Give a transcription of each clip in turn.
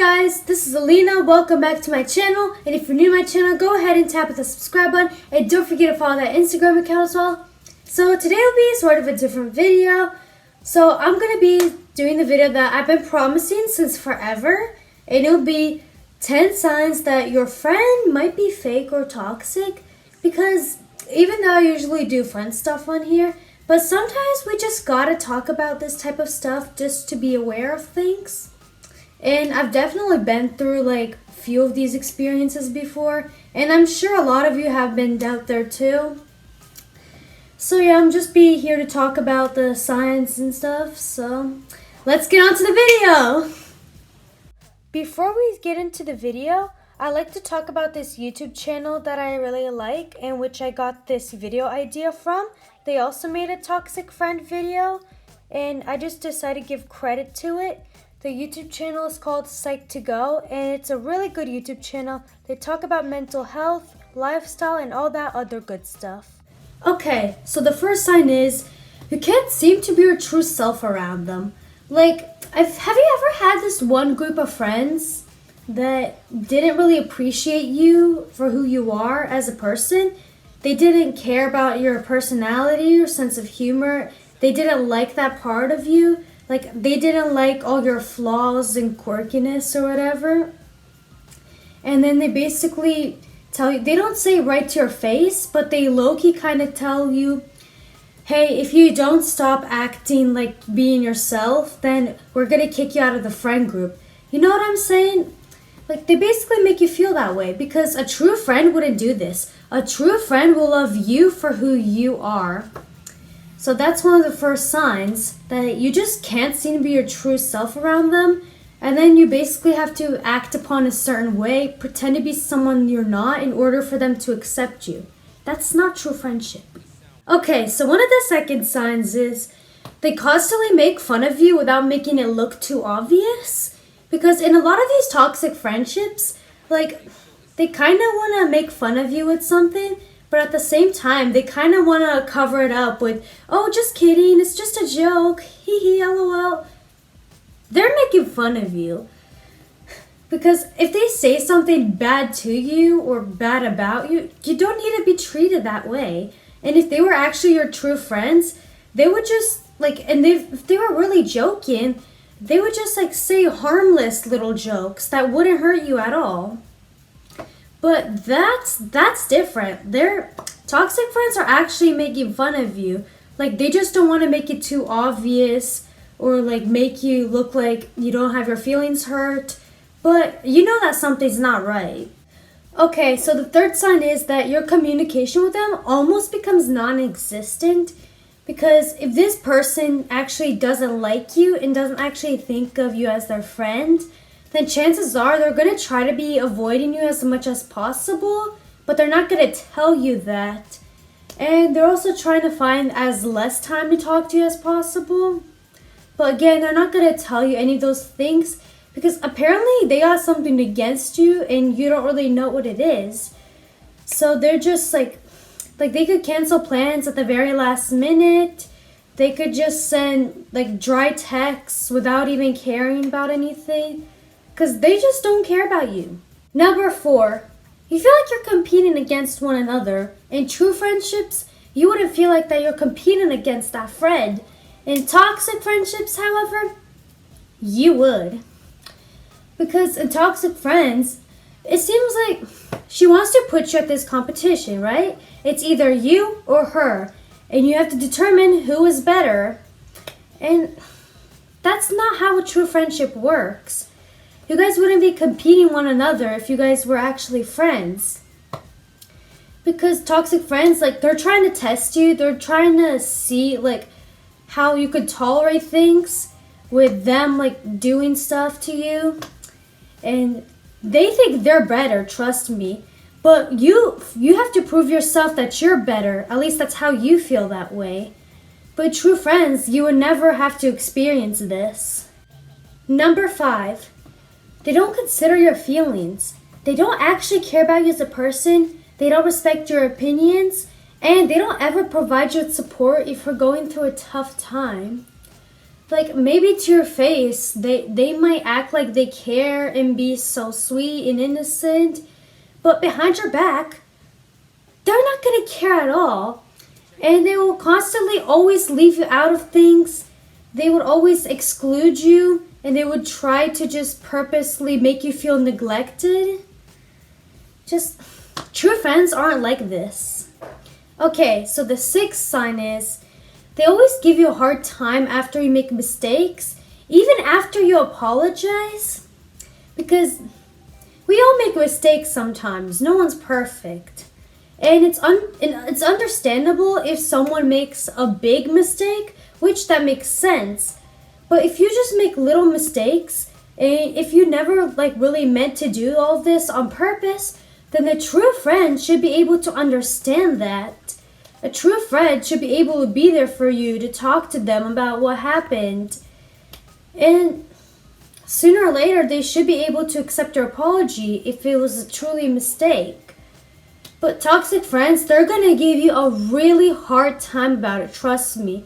guys, this is Alina. Welcome back to my channel. And if you're new to my channel, go ahead and tap the subscribe button. And don't forget to follow that Instagram account as well. So today will be sort of a different video. So I'm going to be doing the video that I've been promising since forever. And it'll be 10 signs that your friend might be fake or toxic. Because even though I usually do friend stuff on here, but sometimes we just gotta talk about this type of stuff just to be aware of things. And I've definitely been through like a few of these experiences before, and I'm sure a lot of you have been out there too. So yeah, I'm just be here to talk about the signs and stuff. So let's get on to the video. Before we get into the video, I like to talk about this YouTube channel that I really like and which I got this video idea from. They also made a toxic friend video and I just decided to give credit to it. The YouTube channel is called Psych2Go and it's a really good YouTube channel. They talk about mental health, lifestyle, and all that other good stuff. Okay, so the first sign is you can't seem to be your true self around them. Like, have you ever had this one group of friends that didn't really appreciate you for who you are as a person? They didn't care about your personality or sense of humor. They didn't like that part of you. Like, they didn't like all your flaws and quirkiness or whatever. And then they basically tell you, they don't say right to your face, but they low-key kind of tell you, hey, if you don't stop acting like being yourself, then we're going to kick you out of the friend group. You know what I'm saying? Like, they basically make you feel that way because a true friend wouldn't do this. A true friend will love you for who you are. So that's one of the first signs that you just can't seem to be your true self around them. And then you basically have to act upon a certain way, pretend to be someone you're not in order for them to accept you. That's not true friendship. Okay, so one of the second signs is they constantly make fun of you without making it look too obvious. Because in a lot of these toxic friendships, like, they kind of want to make fun of you with something, but at the same time, they kind of want to cover it up with, oh, just kidding, it's just a joke, hee hee, lol. They're making fun of you. Because if they say something bad to you or bad about you, you don't need to be treated that way. And if they were actually your true friends, they would just, like, and if they were really joking, they would just, like, say harmless little jokes that wouldn't hurt you at all. But that's different. Their toxic friends are actually making fun of you. Like, they just don't want to make it too obvious or, like, make you look like you don't have your feelings hurt. But you know that something's not right. Okay, so the third sign is that your communication with them almost becomes non-existent. Because if this person actually doesn't like you and doesn't actually think of you as their friend, then chances are they're going to try to be avoiding you as much as possible, but they're not going to tell you that. And they're also trying to find as less time to talk to you as possible. But again, they're not going to tell you any of those things because apparently they got something against you and you don't really know what it is. So they're just like they could cancel plans at the very last minute. They could just send like dry texts without even caring about anything. Because they just don't care about you. Number 4, you feel like you're competing against one another. In true friendships, you wouldn't feel like that you're competing against that friend. In toxic friendships, however, you would. Because in toxic friends, it seems like she wants to put you at this competition, right? It's either you or her. And you have to determine who is better. And that's not how a true friendship works. You guys wouldn't be competing one another if you guys were actually friends. Because toxic friends, like, they're trying to test you. They're trying to see, like, how you could tolerate things with them, like, doing stuff to you. And they think they're better, trust me. But you have to prove yourself that you're better. At least that's how you feel that way. But true friends, you would never have to experience this. Number 5. They don't consider your feelings. They don't actually care about you as a person. They don't respect your opinions. And they don't ever provide you with support if you're going through a tough time. Like, maybe to your face, they might act like they care and be so sweet and innocent, but behind your back, they're not gonna care at all. And they will constantly always leave you out of things. They would always exclude you, and they would try to just purposely make you feel neglected. Just, true friends aren't like this. Okay, so the sixth sign is, they always give you a hard time after you make mistakes, even after you apologize. Because we all make mistakes sometimes. No one's perfect. And it's understandable if someone makes a big mistake, which that makes sense. But if you just make little mistakes, and if you never really meant to do all this on purpose, then the true friend should be able to understand that. A true friend should be able to be there for you to talk to them about what happened. And sooner or later, they should be able to accept your apology if it was truly a mistake. But toxic friends, they're going to give you a really hard time about it, trust me.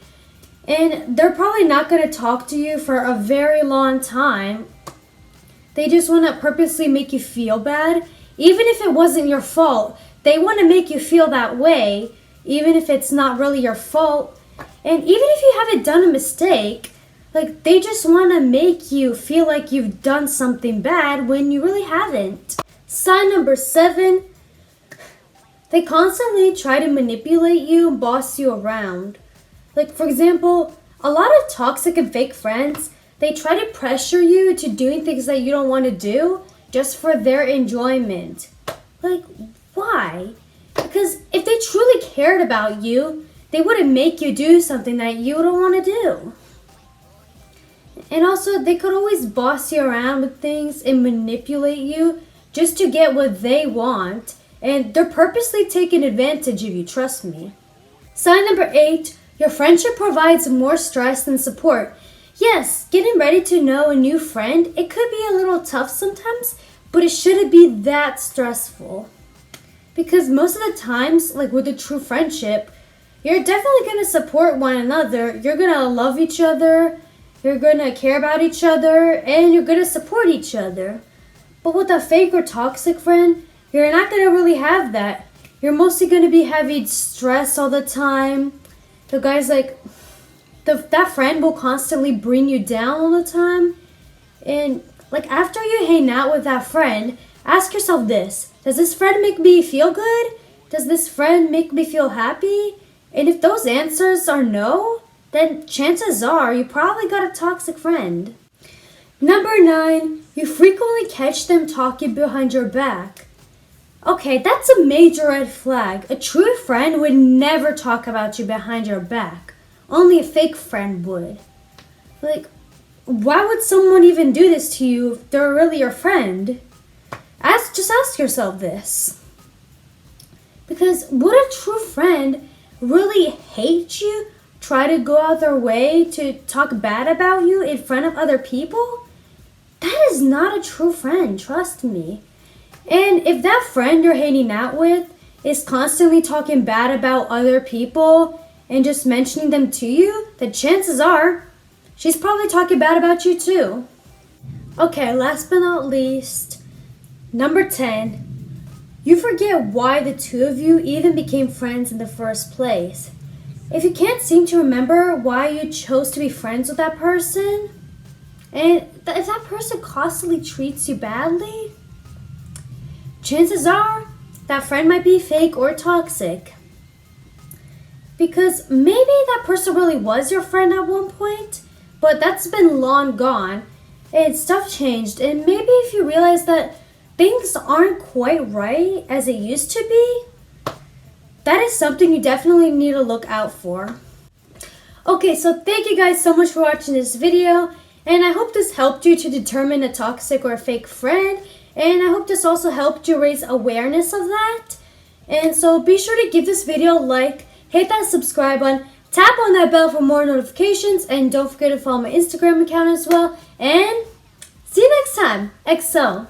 And they're probably not going to talk to you for a very long time. They just want to purposely make you feel bad. Even if it wasn't your fault, they want to make you feel that way, even if it's not really your fault. And even if you haven't done a mistake, they just want to make you feel like you've done something bad when you really haven't. Sign number 7, they constantly try to manipulate you and boss you around. For example, a lot of toxic and fake friends, they try to pressure you to doing things that you don't want to do just for their enjoyment. Why? Because if they truly cared about you, they wouldn't make you do something that you don't want to do. And also, they could always boss you around with things and manipulate you just to get what they want. And they're purposely taking advantage of you, trust me. Sign number 8, your friendship provides more stress than support. Yes, getting ready to know a new friend, it could be a little tough sometimes, but it shouldn't be that stressful. Because most of the times, with a true friendship, you're definitely going to support one another. You're going to love each other, you're going to care about each other, and you're going to support each other. But with a fake or toxic friend, you're not going to really have that. You're mostly going to be having stress all the time. The guy's that friend will constantly bring you down all the time. And after you hang out with that friend, ask yourself this. Does this friend make me feel good? Does this friend make me feel happy? And if those answers are no, then chances are you probably got a toxic friend. Number 9, you frequently catch them talking behind your back. Okay, that's a major red flag. A true friend would never talk about you behind your back. Only a fake friend would. Why would someone even do this to you if they're really your friend? Just ask yourself this. Because would a true friend really hate you, try to go out their way to talk bad about you in front of other people? That is not a true friend, trust me. And if that friend you're hanging out with is constantly talking bad about other people and just mentioning them to you, then chances are she's probably talking bad about you too. Okay, last but not least, number 10, you forget why the two of you even became friends in the first place. If you can't seem to remember why you chose to be friends with that person, and if that person constantly treats you badly, chances are that friend might be fake or toxic. Because maybe that person really was your friend at one point, but that's been long gone, and stuff changed, and maybe if you realize that things aren't quite right as it used to be, that is something you definitely need to look out for. Okay, so thank you guys so much for watching this video, and I hope this helped you to determine a toxic or a fake friend, and I hope this also helped you raise awareness of that. And so be sure to give this video a like, hit that subscribe button, tap on that bell for more notifications, and don't forget to follow my Instagram account as well. And see you next time. XO.